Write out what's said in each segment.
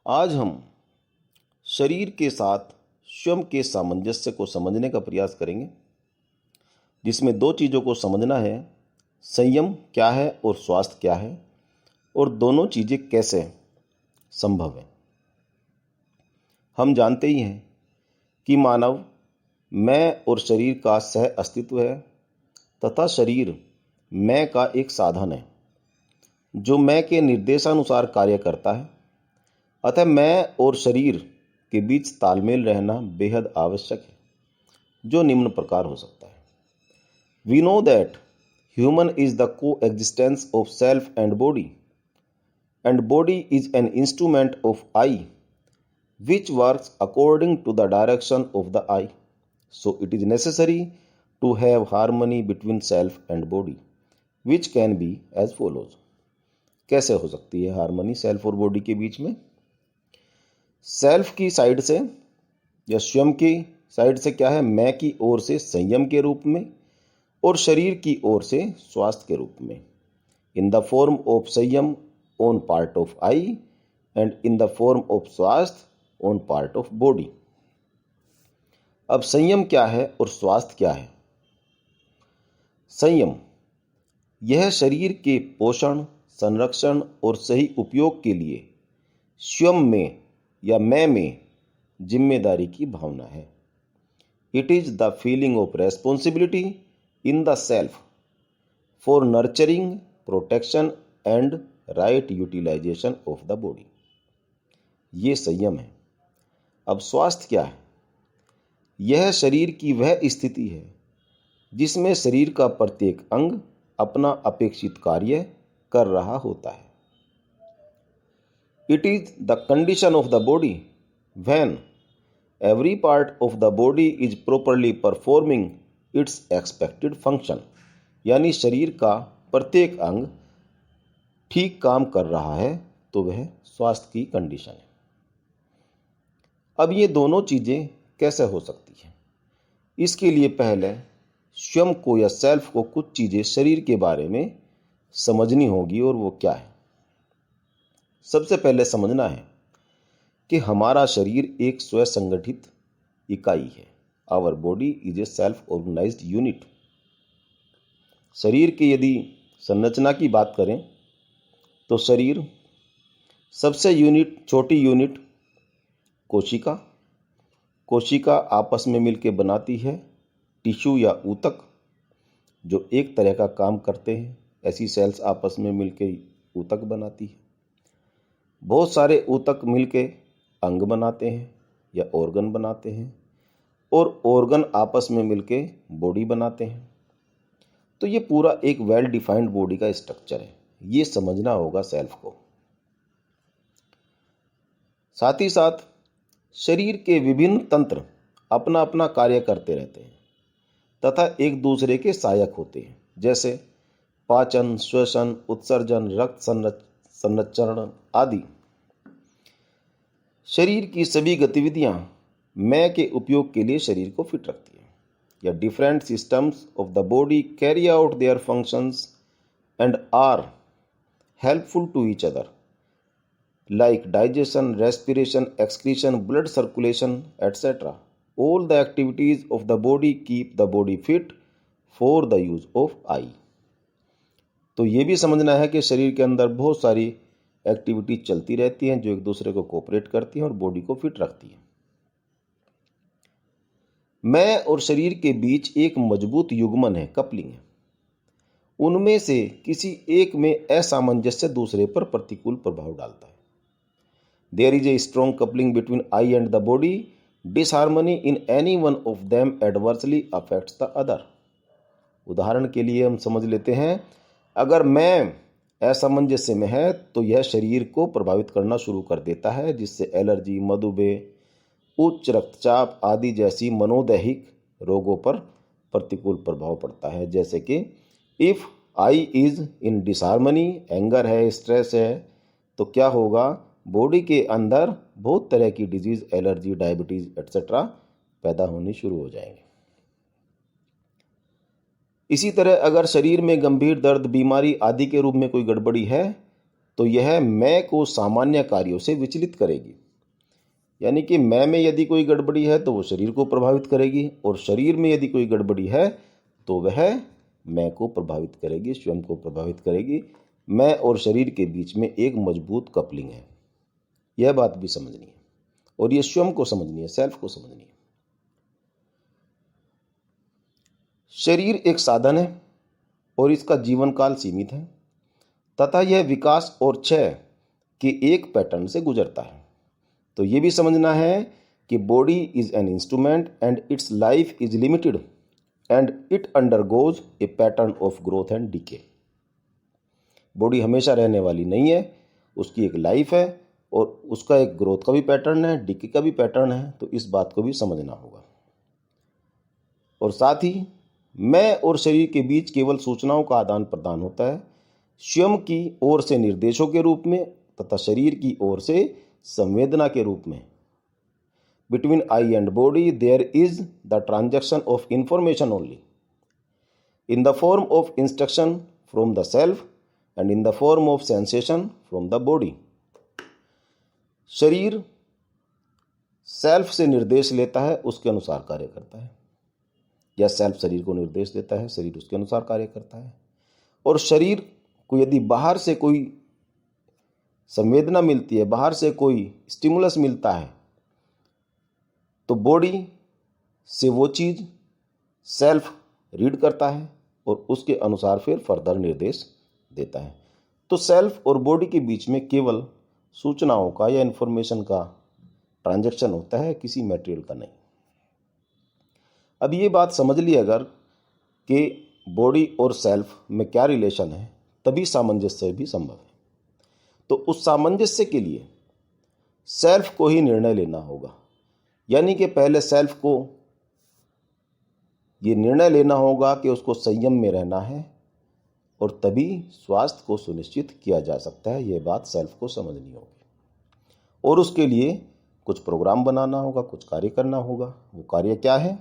आज हम शरीर के साथ स्वयं के सामंजस्य को समझने का प्रयास करेंगे, जिसमें दो चीज़ों को समझना है। संयम क्या है और स्वास्थ्य क्या है, और दोनों चीज़ें कैसे संभव है। हम जानते ही हैं कि मानव मैं और शरीर का सह अस्तित्व है, तथा शरीर मैं का एक साधन है जो मैं के निर्देशानुसार कार्य करता है। अतः मैं और शरीर के बीच तालमेल रहना बेहद आवश्यक है, जो निम्न प्रकार हो सकता है। We know that human is the coexistence of self and body is an instrument of I which works according to the direction of the eye. So it is necessary to have harmony between self and body, which can be as follows. कैसे हो सकती है harmony self और body के बीच में? Self की side से या स्वयं की साइड से क्या है? मैं की ओर से संयम के रूप में, और शरीर की ओर से स्वास्थ्य के रूप में। इन द फॉर्म ऑफ संयम on part of I and in the form of स्वास्थ्य ऑन पार्ट ऑफ बॉडी। अब संयम क्या है और स्वास्थ्य क्या है? संयम यह शरीर के पोषण, संरक्षण और सही उपयोग के लिए स्वयं में या मैं में जिम्मेदारी की भावना है। It is the feeling of responsibility in the self for nurturing, protection and right utilization of the body. ये संयम है। अब स्वास्थ्य क्या है? यह शरीर की वह स्थिति है जिसमें शरीर का प्रत्येक अंग अपना अपेक्षित कार्य कर रहा होता है। It is the condition of the body when every part of the body is properly performing it's expected function. यानी शरीर का प्रत्येक अंग ठीक काम कर रहा है तो वह स्वास्थ्य की कंडीशन है। अब ये दोनों चीज़ें कैसे हो सकती हैं? इसके लिए पहले स्वयं को या सेल्फ को कुछ चीज़ें शरीर के बारे में समझनी होगी, और वो क्या है? सबसे पहले समझना है कि हमारा शरीर एक स्वसंगठित इकाई है। Our body is a self organized unit. शरीर की यदि संरचना की बात करें तो शरीर सबसे छोटी यूनिट कोशिका आपस में मिलकर बनाती है टिश्यू या ऊतक, जो एक तरह का काम करते हैं। ऐसी सेल्स आपस में मिलकर ऊतक बनाती है। बहुत सारे ऊतक मिलकर अंग बनाते हैं या ऑर्गन बनाते हैं, और ऑर्गन आपस में मिलकर बॉडी बनाते हैं। तो ये पूरा एक वेल डिफाइंड बॉडी का स्ट्रक्चर है। ये समझना होगा सेल्फ को। साथ ही साथ शरीर के विभिन्न तंत्र अपना अपना कार्य करते रहते हैं तथा एक दूसरे के सहायक होते हैं, जैसे पाचन, श्वसन, उत्सर्जन, रक्त संरक्षण आदि। शरीर की सभी गतिविधियां मैं के उपयोग के लिए शरीर को फिट रखती है। या different systems of the body carry out their functions and are helpful to each other, like digestion, respiration, excretion, blood circulation, etc. All the activities of the body keep the body fit for the use of I. तो ये भी समझना है कि शरीर के अंदर बहुत सारी एक्टिविटी चलती रहती हैं जो एक दूसरे को कोऑपरेट करती हैं और बॉडी को फिट रखती हैं। मैं और शरीर के बीच एक मजबूत युग्मन है, कपलिंग है। उनमें से किसी एक में असामंजस्य दूसरे पर प्रतिकूल प्रभाव डालता है। There is a strong coupling between I and the body. Disharmony in any one of them adversely affects the other. उदाहरण के लिए हम समझ लेते हैं, अगर मैं असामंजस्य में है तो यह शरीर को प्रभावित करना शुरू कर देता है, जिससे एलर्जी, मधुमेह, उच्च रक्तचाप आदि जैसी मनोदैहिक रोगों पर प्रतिकूल प्रभाव पड़ता है। जैसे कि if I is in disharmony, anger है, स्ट्रेस है, तो क्या होगा? बॉडी के अंदर बहुत तरह की डिजीज, एलर्जी, डायबिटीज एटसेट्रा पैदा होनी शुरू हो जाएंगे। इसी तरह अगर शरीर में गंभीर दर्द, बीमारी आदि के रूप में कोई गड़बड़ी है तो यह मैं को सामान्य कार्यों से विचलित करेगी। यानी कि मैं में यदि कोई गड़बड़ी है तो वो शरीर को प्रभावित करेगी, और शरीर में यदि कोई गड़बड़ी है तो वह मैं को प्रभावित करेगी, स्वयं को प्रभावित करेगी। मैं और शरीर के बीच में एक मजबूत कपलिंग है। यह बात भी समझनी है, और ये स्वयं को समझनी है, सेल्फ को समझनी है। शरीर एक साधन है और इसका जीवन काल सीमित है, तथा यह विकास और क्षय के एक पैटर्न से गुजरता है। तो ये भी समझना है कि body is an instrument and its life is limited and it undergoes a pattern of growth and decay. Body हमेशा रहने वाली नहीं है, उसकी एक लाइफ है और उसका एक ग्रोथ का भी पैटर्न है, डीके का भी पैटर्न है। तो इस बात को भी समझना होगा। और साथ ही मैं और शरीर के बीच केवल सूचनाओं का आदान प्रदान होता है, स्वयं की ओर से निर्देशों के रूप में तथा शरीर की ओर से संवेदना के रूप में। Between I and body there is the transaction of information only in the form of instruction from the self and in the form of sensation from the body. शरीर सेल्फ से निर्देश लेता है, उसके अनुसार कार्य करता है, या सेल्फ शरीर को निर्देश देता है, शरीर उसके अनुसार कार्य करता है। और शरीर को यदि बाहर से कोई संवेदना मिलती है, बाहर से कोई स्टिमुलस मिलता है, तो बॉडी से वो चीज़ सेल्फ रीड करता है और उसके अनुसार फिर फर्दर निर्देश देता है। तो सेल्फ और बॉडी के बीच में केवल सूचनाओं का या इन्फॉर्मेशन का ट्रांजैक्शन होता है, किसी मटेरियल का नहीं। अब ये बात समझ ली अगर कि बॉडी और सेल्फ में क्या रिलेशन है, तभी सामंजस्य भी संभव है। तो उस सामंजस्य के लिए सेल्फ को ही निर्णय लेना होगा। यानी कि पहले सेल्फ को ये निर्णय लेना होगा कि उसको संयम में रहना है, और तभी स्वास्थ्य को सुनिश्चित किया जा सकता है। ये बात सेल्फ को समझनी होगी, और उसके लिए कुछ प्रोग्राम बनाना होगा, कुछ कार्य करना होगा। वो कार्य क्या है?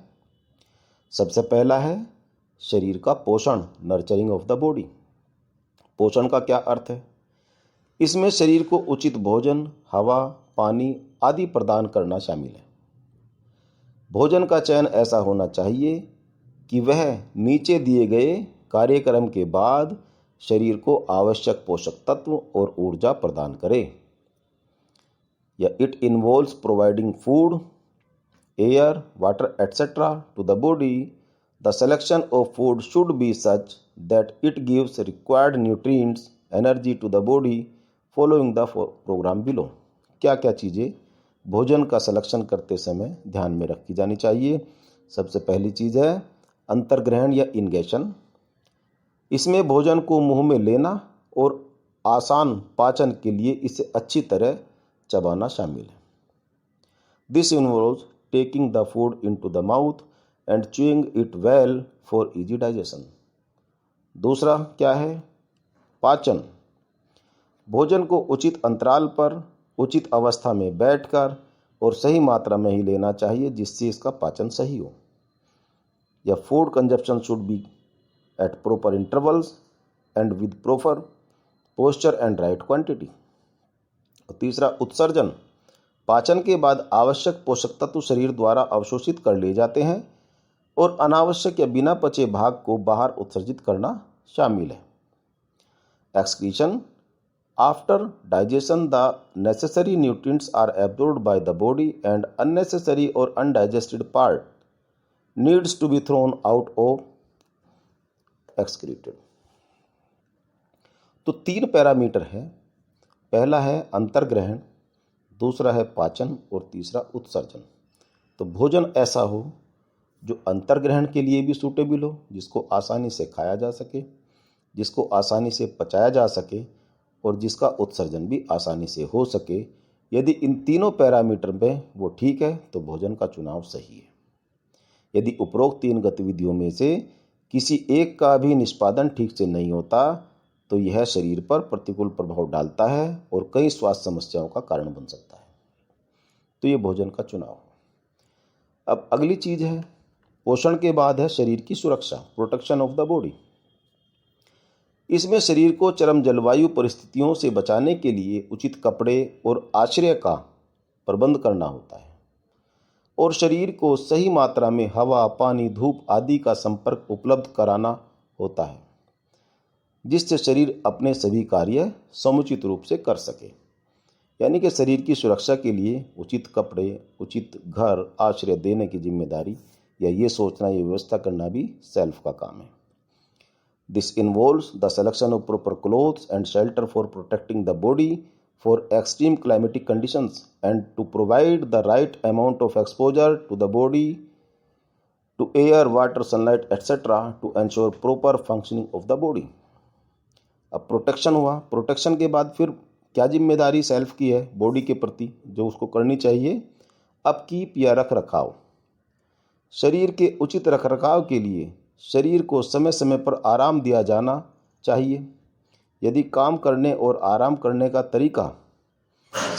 सबसे पहला है शरीर का पोषण, नर्चरिंग ऑफ द बॉडी। पोषण का क्या अर्थ है? इसमें शरीर को उचित भोजन, हवा, पानी आदि प्रदान करना शामिल है। भोजन का चयन ऐसा होना चाहिए कि वह नीचे दिए गए कार्यक्रम के बाद शरीर को आवश्यक पोषक तत्व और ऊर्जा प्रदान करे। या it involves providing food, air, water etcetera to the body. The selection of food should be such that it gives required nutrients, energy to the body following the programme below. क्या क्या चीज़ें भोजन का सिलेक्शन करते समय ध्यान में रखी जानी चाहिए? सबसे पहली चीज़ है अंतर्ग्रहण या इंगेशन। इसमें भोजन को मुंह में लेना और आसान पाचन के लिए इसे अच्छी तरह चबाना शामिल है। This involves taking the food into the mouth and chewing it well for easy digestion. दूसरा क्या है? पाचन। भोजन को उचित अंतराल पर, उचित अवस्था में बैठकर और सही मात्रा में ही लेना चाहिए, जिससे इसका पाचन सही हो। या food consumption should be at proper intervals and with proper posture and right quantity. और तीसरा उत्सर्जन। पाचन के बाद आवश्यक पोषक तत्व शरीर द्वारा अवशोषित कर लिए जाते हैं और अनावश्यक या बिना पचे भाग को बाहर उत्सर्जित करना शामिल है। Excretion. After digestion, the necessary nutrients are absorbed by the body and unnecessary or undigested part needs to be thrown out or excreted. तो 3 पैरामीटर है। पहला है अंतर्ग्रहण, दूसरा है पाचन और तीसरा उत्सर्जन। तो भोजन ऐसा हो जो अंतर्ग्रहण के लिए भी सूटेबल हो, जिसको आसानी से खाया जा सके, जिसको आसानी से पचाया जा सके और जिसका उत्सर्जन भी आसानी से हो सके। यदि इन तीनों पैरामीटर में वो ठीक है तो भोजन का चुनाव सही है। यदि उपरोक्त 3 गतिविधियों में से किसी एक का भी निष्पादन ठीक से नहीं होता तो यह शरीर पर प्रतिकूल प्रभाव डालता है और कई स्वास्थ्य समस्याओं का कारण बन सकता है। तो ये भोजन का चुनाव। अब अगली चीज़ है पोषण के बाद है शरीर की सुरक्षा, प्रोटेक्शन ऑफ द बॉडी। इसमें शरीर को चरम जलवायु परिस्थितियों से बचाने के लिए उचित कपड़े और आश्रय का प्रबंध करना होता है और शरीर को सही मात्रा में हवा, पानी, धूप आदि का संपर्क उपलब्ध कराना होता है, जिससे शरीर अपने सभी कार्य समुचित रूप से कर सके। यानी कि शरीर की सुरक्षा के लिए उचित कपड़े, उचित घर, आश्रय देने की जिम्मेदारी या ये सोचना, ये व्यवस्था करना भी सेल्फ का काम है। This involves the selection of proper clothes and shelter for protecting the body for extreme climatic conditions and to provide the right amount of exposure to the body to air, water, sunlight, etc. to ensure proper functioning of the body. अब protection हुआ। Protection के बाद फिर क्या जिम्मेदारी self की है body के प्रति जो उसको करनी चाहिए? अपकीप या रख रखाव। शरीर के उचित रख रखाव के लिए शरीर को समय समय पर आराम दिया जाना चाहिए। यदि काम करने और आराम करने का तरीका,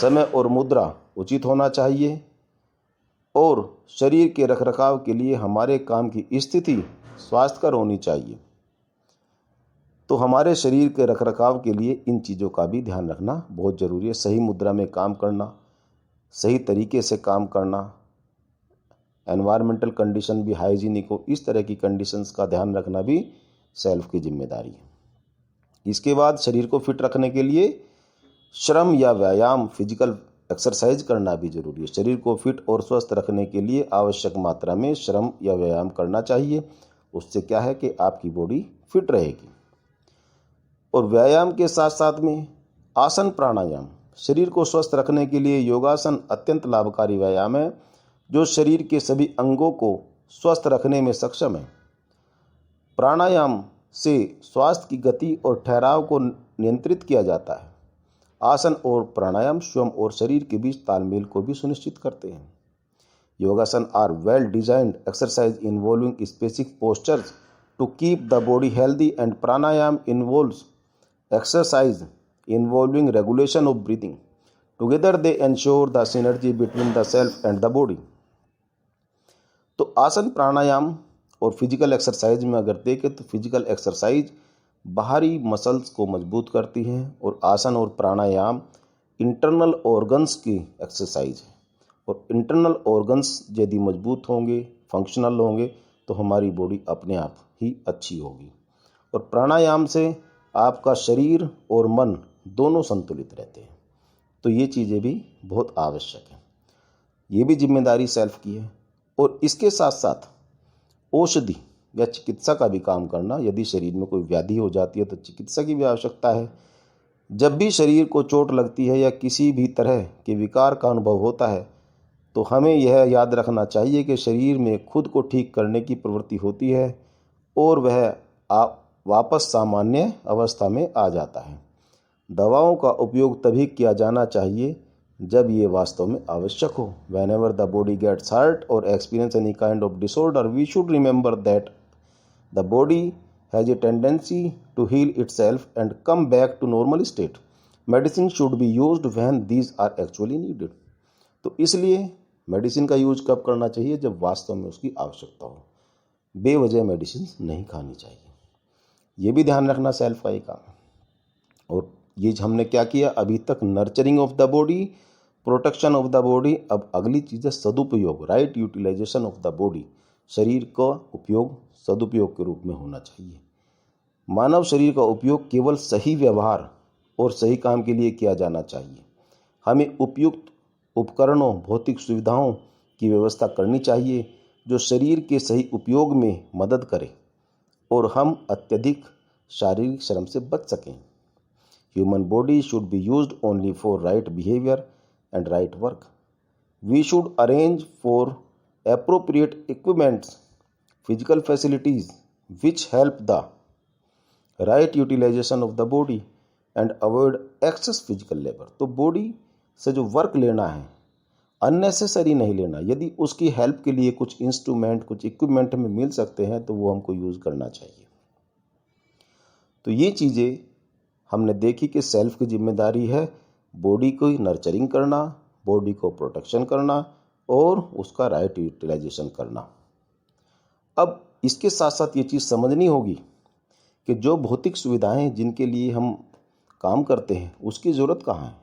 समय और मुद्रा उचित होना चाहिए और शरीर के रखरखाव के लिए हमारे काम की स्थिति स्वास्थ्यकर होनी चाहिए, तो हमारे शरीर के रखरखाव के लिए इन चीज़ों का भी ध्यान रखना बहुत ज़रूरी है। सही मुद्रा में काम करना, सही तरीके से काम करना, एनवायरमेंटल कंडीशन भी हाइजीनिक हो, इस तरह की कंडीशंस का ध्यान रखना भी सेल्फ की जिम्मेदारी है। इसके बाद शरीर को फिट रखने के लिए श्रम या व्यायाम, फिजिकल एक्सरसाइज करना भी जरूरी है। शरीर को फिट और स्वस्थ रखने के लिए आवश्यक मात्रा में श्रम या व्यायाम करना चाहिए। उससे क्या है कि आपकी बॉडी फिट रहेगी। और व्यायाम के साथ साथ में आसन, प्राणायाम, शरीर को स्वस्थ रखने के लिए योगासन अत्यंत लाभकारी व्यायाम है जो शरीर के सभी अंगों को स्वस्थ रखने में सक्षम है। प्राणायाम से स्वास्थ्य की गति और ठहराव को नियंत्रित किया जाता है। आसन और प्राणायाम स्वयं और शरीर के बीच तालमेल को भी सुनिश्चित करते हैं। Yogasana are well designed exercise involving specific postures to keep the body healthy and pranayama involves exercise involving regulation of breathing. Together they ensure the synergy between the self and the body. तो आसन, प्राणायाम और फिजिकल एक्सरसाइज में अगर देखें तो physical exercise बाहरी muscles को मजबूत करती हैं और आसन और प्राणायाम इंटरनल ऑर्गन्स की एक्सरसाइज है। और इंटरनल ऑर्गन्स यदि मजबूत होंगे, फंक्शनल होंगे, तो हमारी बॉडी अपने आप ही अच्छी होगी। और प्राणायाम से आपका शरीर और मन दोनों संतुलित रहते हैं। तो ये चीज़ें भी बहुत आवश्यक हैं। ये भी जिम्मेदारी सेल्फ की है। और इसके साथ साथ औषधि या चिकित्सा का भी काम करना। यदि शरीर में कोई व्याधि हो जाती है तो चिकित्सा की भी आवश्यकता है। जब भी शरीर को चोट लगती है या किसी भी तरह के विकार का अनुभव होता है तो हमें यह याद रखना चाहिए कि शरीर में खुद को ठीक करने की प्रवृत्ति होती है और वह वापस सामान्य अवस्था में आ जाता है। दवाओं का उपयोग तभी किया जाना चाहिए जब ये वास्तव में आवश्यक हो। Whenever the body gets hurt or experience any kind of disorder, we should remember that the body has a tendency to heal itself and come back to normal state. Medicine should be used when these are actually needed. तो इसलिए medicine का use कब करना चाहिए? जब वास्तव में उसकी आवश्यकता हो। बेवजह मेडिसिन नहीं खानी चाहिए। ये भी ध्यान रखना सेल्फ का ही काम है। और ये हमने क्या किया अभी तक? Nurturing of the body, protection of the body. अब अगली चीज़ है सदुपयोग, right utilization of the body. शरीर का उपयोग सदुपयोग के रूप में होना चाहिए। मानव शरीर का उपयोग केवल सही व्यवहार और सही काम के लिए किया जाना चाहिए। हमें उपयुक्त उपकरणों, भौतिक सुविधाओं की व्यवस्था करनी चाहिए जो शरीर के सही उपयोग में मदद करे और हम अत्यधिक शारीरिक श्रम से बच सकें। Human body should be used only for right behavior and right work. We should arrange for appropriate equipments, physical facilities which help the right utilization of the body and avoid excess physical labor. तो body से जो work लेना है unnecessary नहीं लेना। यदि उसकी help के लिए कुछ इंस्ट्रूमेंट, कुछ इक्विपमेंट हमें मिल सकते हैं तो वो हमको यूज़ करना चाहिए। तो ये चीज़ें हमने देखी कि सेल्फ की जिम्मेदारी है बॉडी को नर्चरिंग करना, बॉडी को प्रोटेक्शन करना और उसका राइट यूटिलाइजेशन करना। अब इसके साथ साथ ये चीज़ समझनी होगी कि जो भौतिक सुविधाएं जिनके लिए हम काम करते हैं उसकी ज़रूरत कहाँ है।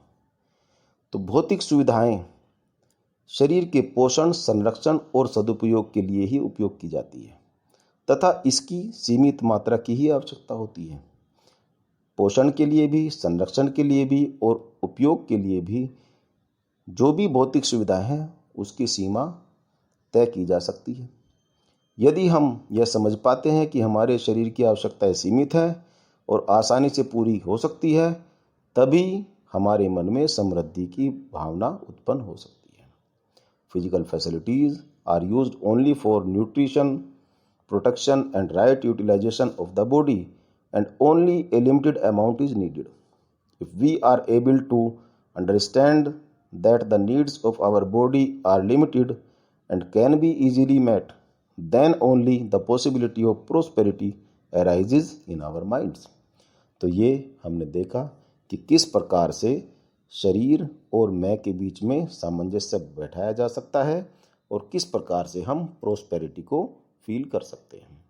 तो भौतिक सुविधाएं शरीर के पोषण, संरक्षण और सदुपयोग के लिए ही उपयोग की जाती है तथा इसकी सीमित मात्रा की ही आवश्यकता होती है। पोषण के लिए भी, संरक्षण के लिए भी और उपयोग के लिए भी जो भी भौतिक सुविधाएं हैं उसकी सीमा तय की जा सकती है। यदि हम यह समझ पाते हैं कि हमारे शरीर की आवश्यकताएं सीमित हैं और आसानी से पूरी हो सकती है, तभी हमारे मन में समृद्धि की भावना उत्पन्न हो सकती है। Physical facilities are used only for nutrition, protection and right utilization of the body and only a limited amount is needed. If we are able to understand that the needs of our body are limited and can be easily met, then only the possibility of prosperity arises in our minds। तो ये हमने देखा कि किस प्रकार से शरीर और मैं के बीच में सामंजस्य बैठाया जा सकता है और किस प्रकार से हम प्रोस्पेरिटी को फील कर सकते हैं।